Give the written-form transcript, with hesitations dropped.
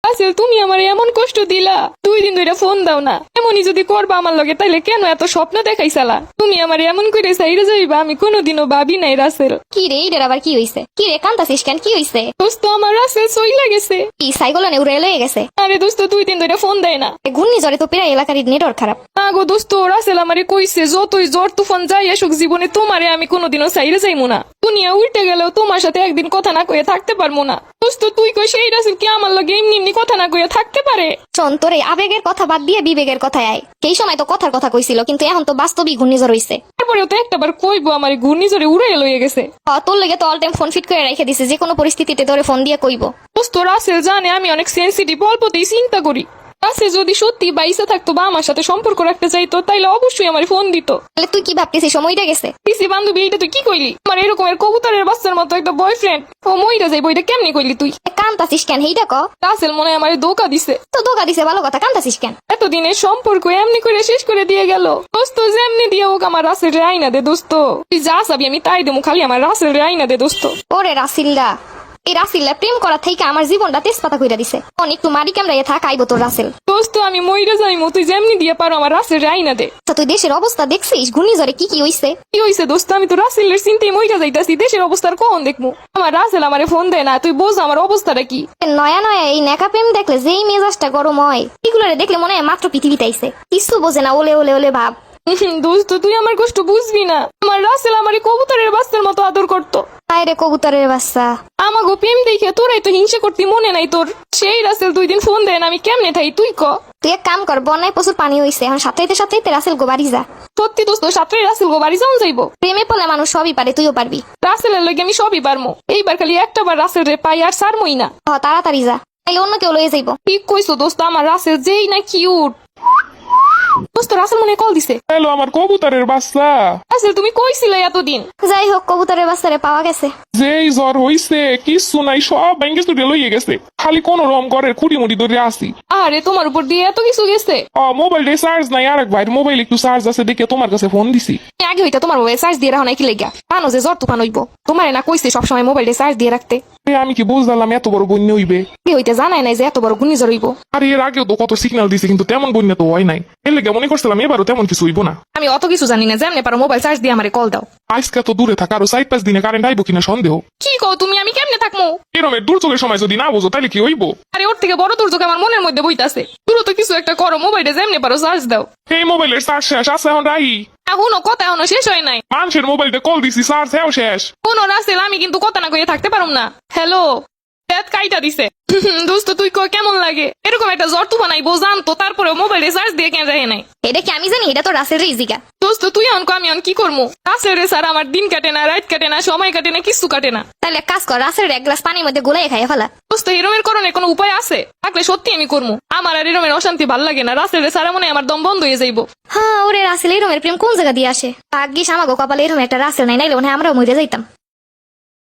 আসল তুমি আমার এমন কষ্ট দিলা, 2 দিন ধরে ফোন দাও না। এমনই যদি করবা আমার লগে তাইলে কেন এত স্বপ্ন দেখাইছালা? তুমি আমার এমন করে সাইরে যাইবা আমি কোনোদিনও ভাবি নাই রাসেল। কি রে এটার আবার কি হইছে? কি রে কান্তাছিস কেন? কি হইছে? দোস্ত আমার রাসেল সইলা গেছে। কি সাইকেল উড়ে লয়ে গেছে? আরে দোস্ত 2 দিন ধরে ফোন দেয় না। ঘূর্ণিঝড়ে তো প্রায় এলাকার নেটওয়ার্ক খারাপ। আগো দোস্ত রাসেল আমারে কইছে যতই জ্বর তুফান যাই আসুক জীবনে তোমারে আমি কোনোদিনও সাইরে যাইমু না। দুনিয়া উল্টে গেলেও তোমার সাথে একদিন কথা না কয়ে থাকতে পারবো না। দোস্ত তুই কই সেই রাসেল কি আমার লগে এমনি এমনি কথা না কয়ে থাকতে পারে? শোন, তোর এই আবেগের কথা বাদ দিয়ে বিবেকের কথায় আয়। সেই সময় তো কথার কথা কইছিল, কিন্তু এখন তো বাস্তবিক ঘূর্ণিঝড় হইছে। তারপরেও তো একটাবার কইবো আমার ঘূর্ণিঝড়ে উড়ে লইয়ে গেছে। তোর লেগে তো অল টাইম ফোন ফিট করে রেখে দিছে, যে কোনো পরিস্থিতিতে তোরে ফোন দিয়ে কইবো। দোস্ত রাসেল জানে আমি অনেক সেন্সিটিভ, অল্পতেই চিন্তা করি। রাসেল যদি সত্যি বাইসা থাকতো বা আমার সাথে সম্পর্ক রাখতে চাইতো তাইলে অবশ্যই আমার ফোন দিত। তাহলে তুই কি ভাবতেছিস সময়টা গেছে? পিসি বান্ধবী এইটা তুই কি কইলি? আমার এরকমের কবুতরের বাচ্চার মতো একটা বয়ফ্রেন্ড ও মইরা যাইবো, এটা কেমনি কইলি তুই? কান্তাছিস কেন এইটা ক? রাসেল মনে হয় আমার ধোকা দিছে। তো ধোকা দিছে ভালো কথা, কান্তাছিস কেন? এতদিনের সম্পর্ক এমনি করে শেষ করে দিয়ে গেল। দোস্ত যেমনি দিয়ে হোক আমার রাসেল রে আইনা দে দোস্ত। তুই যা চাবি আমি তাই দেবো, খালি আমার রাসেল রে আইনা দে দোস্ত। ওরে রাসিল্লা, এই রাসিল্লা প্রেম করা থেকে আমার জীবনটা তেজপাতা কইরা দিছে। অনেক একটু মারি কামড়াইয়া থাক, আইবো তোর রাসেল। দোস্ত আমি মইরা যাইমু, তুই যেমনি দিয়ে পারো আমার রাসেল রে আইনা দে। তো তুই দেশের অবস্থা দেখছিস? ঘূর্ণিঝড়ে কি কি হইছে? কি হইছে দোস্ত? আমি তো রাসেলের চিন্তায় মইরা যাইতাছি, দেশের অবস্থার কখন দেখমু? আমার রাসেল আমারে ফোন দেয় না, তুই বোঝ আমার অবস্থাটা কি। নয়া নয়া এই নেকা প্রেম দেখলে যেই মেজাজটা গরম হয়, এগুলোরে দেখলে মনে হয় মাত্র পৃথিবীতে আইছে। কিছু বোঝে না, ওলে ওলে ওলে ভাব। দোস্ত তুই আমার কষ্ট বুঝবি না। আমার রাসেল আমারে কবুতরের বাচ্চার মতো আদর করতো। হায় রে কবুতরের বাচ্চা। আমাগো প্রেম দেখে তোরাই তো হিংসা করতি, মনে নাই তোর? সেই রাসেল 2 দিন ফোন দেয় না, আমি কেমনে থাই তুই ক? তুই এক কাম কর, বন্যায় প্রচুর পানি হইছে, এখন সাথে সাথে রাসেল গো বাড়ি যা। সত্যি দোস্ত সাতটাই রাসেল গো বাড়ি যাওয়া যাইবো। প্রেমে পড়লে মানুষ সবই পারে, তুইও পারবি। রাসেলের লগে আমি সবই পারমু, এইবার খালি একটা বার রাসেল রে পাই আর সারমই না। তাড়াতাড়ি যা, তাইলে অন্য কেউ লয়ে যাইবো। ঠিক কইছো দোস্ত, আমার রাসেল যেই না কিউট। দোস্ত রাসেল মনে হয় কল দিছে। হ্যালো আমার কবুতরের বাচ্চা, রাসেল তুমি কইছিলে এতদিন? যাই হোক, কবুতরের বাচ্চারে পাওয়া গেছে। যেই জ্বর হইছে কিছু নাই, সব ব্যাংকে চুটে লইয়ে গেছে। খালি কোন রম ঘরের খুঁটি মুটি ধরে আসি। আরে তোমার উপর দিয়ে এত কিছু গেছে? মোবাইলে চার্জ নাই, আর এক ভাইয়ের মোবাইল একটু চার্জ আছে দেখে তোমার কাছে ফোন দিছি। আগে হইতা তোমার মোবাইল চার্জ দিয়ে রাখো নাই কি লেগা? জানো যে জ্বর তুফান হইব, তোমারে না কইছে সবসময় মোবাইলে চার্জ দিয়ে রাখতে? আমি কি বুঝলাম এত বড় বন্যা হইবে? আগে হইতে জানাই নাই যে এত বড় ঘূর্ণিঝড় হইব। আর এর আগেও তো কত সিগন্যাল দিছে, কিন্তু তেমন বন্যা তো হয় নাই। এর লেগে মনে করছিলাম এবারও তেমন কিছু হইব না। আমি অত কিছু জানি না, যেমনে পারো মোবাইল চার্জ দিয়ে আমারে কল দাও। আজকে তো দূরে থাকা, আরো 4-5 দিনে কারেন্ট আইব কিনা সন্দেহ। কি কও তুমি? আমি কেমনে থাকবো? এরমের দুর্যোগের সময় যদি না বোঝো তাহলে কি হইব? আরে ওর থেকে বড় দুর্যোগ আমার মনের মধ্যে বইতাছে। দ্রুত কিছু একটা করো, মোবাইলে যেমনে পারো চার্জ দাও। এই মোবাইলের চার্জ শেষ আছে, এখন রাহি। এখনো কথা এখনো শেষ হয় নাই। মানুষের মোবাইলটা কল দিছি, চার্জ হেও শেষ। কোনো রাসেল আমি কিন্তু কথা না কইয়ে থাকতে পারুম না। হ্যালো, কাইটা দিছে। দোস্ত তুই কই কেমন লাগে? এরকম একটা জ্বর তুফান আইবো জানতো, তারপরে মোবাইলে চার্জ দিয়ে কেন যায় নাই? এটা কি আমি জানি? এটা তো রাসেল রিজিকা। দোস্ত তুই অনকো আমি অন কি করবো? রাসেল রে স্যার আমার দিন কাটে না, রাত কাটে না, সময় কাটে না, কিছু কাটে না। তাহলে এক কাজ কর, রাসেলের এক গ্লাস পানির মধ্যে গোলাই খাইয়া ফেলা। দোস্ত এরমের করণের কোনো উপায় আছে? থাকলে সত্যি আমি করবো। আমার আর এরমের অশান্তি ভাল লাগে না। রাসেল রে সারা মনে হয় আমার দম বন্ধ হয়ে যাইবো। হ্যাঁ, ওরে রাসেল এরমের প্রেম কোন জায়গা দিয়ে আসে? ভাগ্যিস আমাগো কপালে এরম একটা রাসেল নাই, নাইলে মনে হয় আমরাও মরে যাইতাম।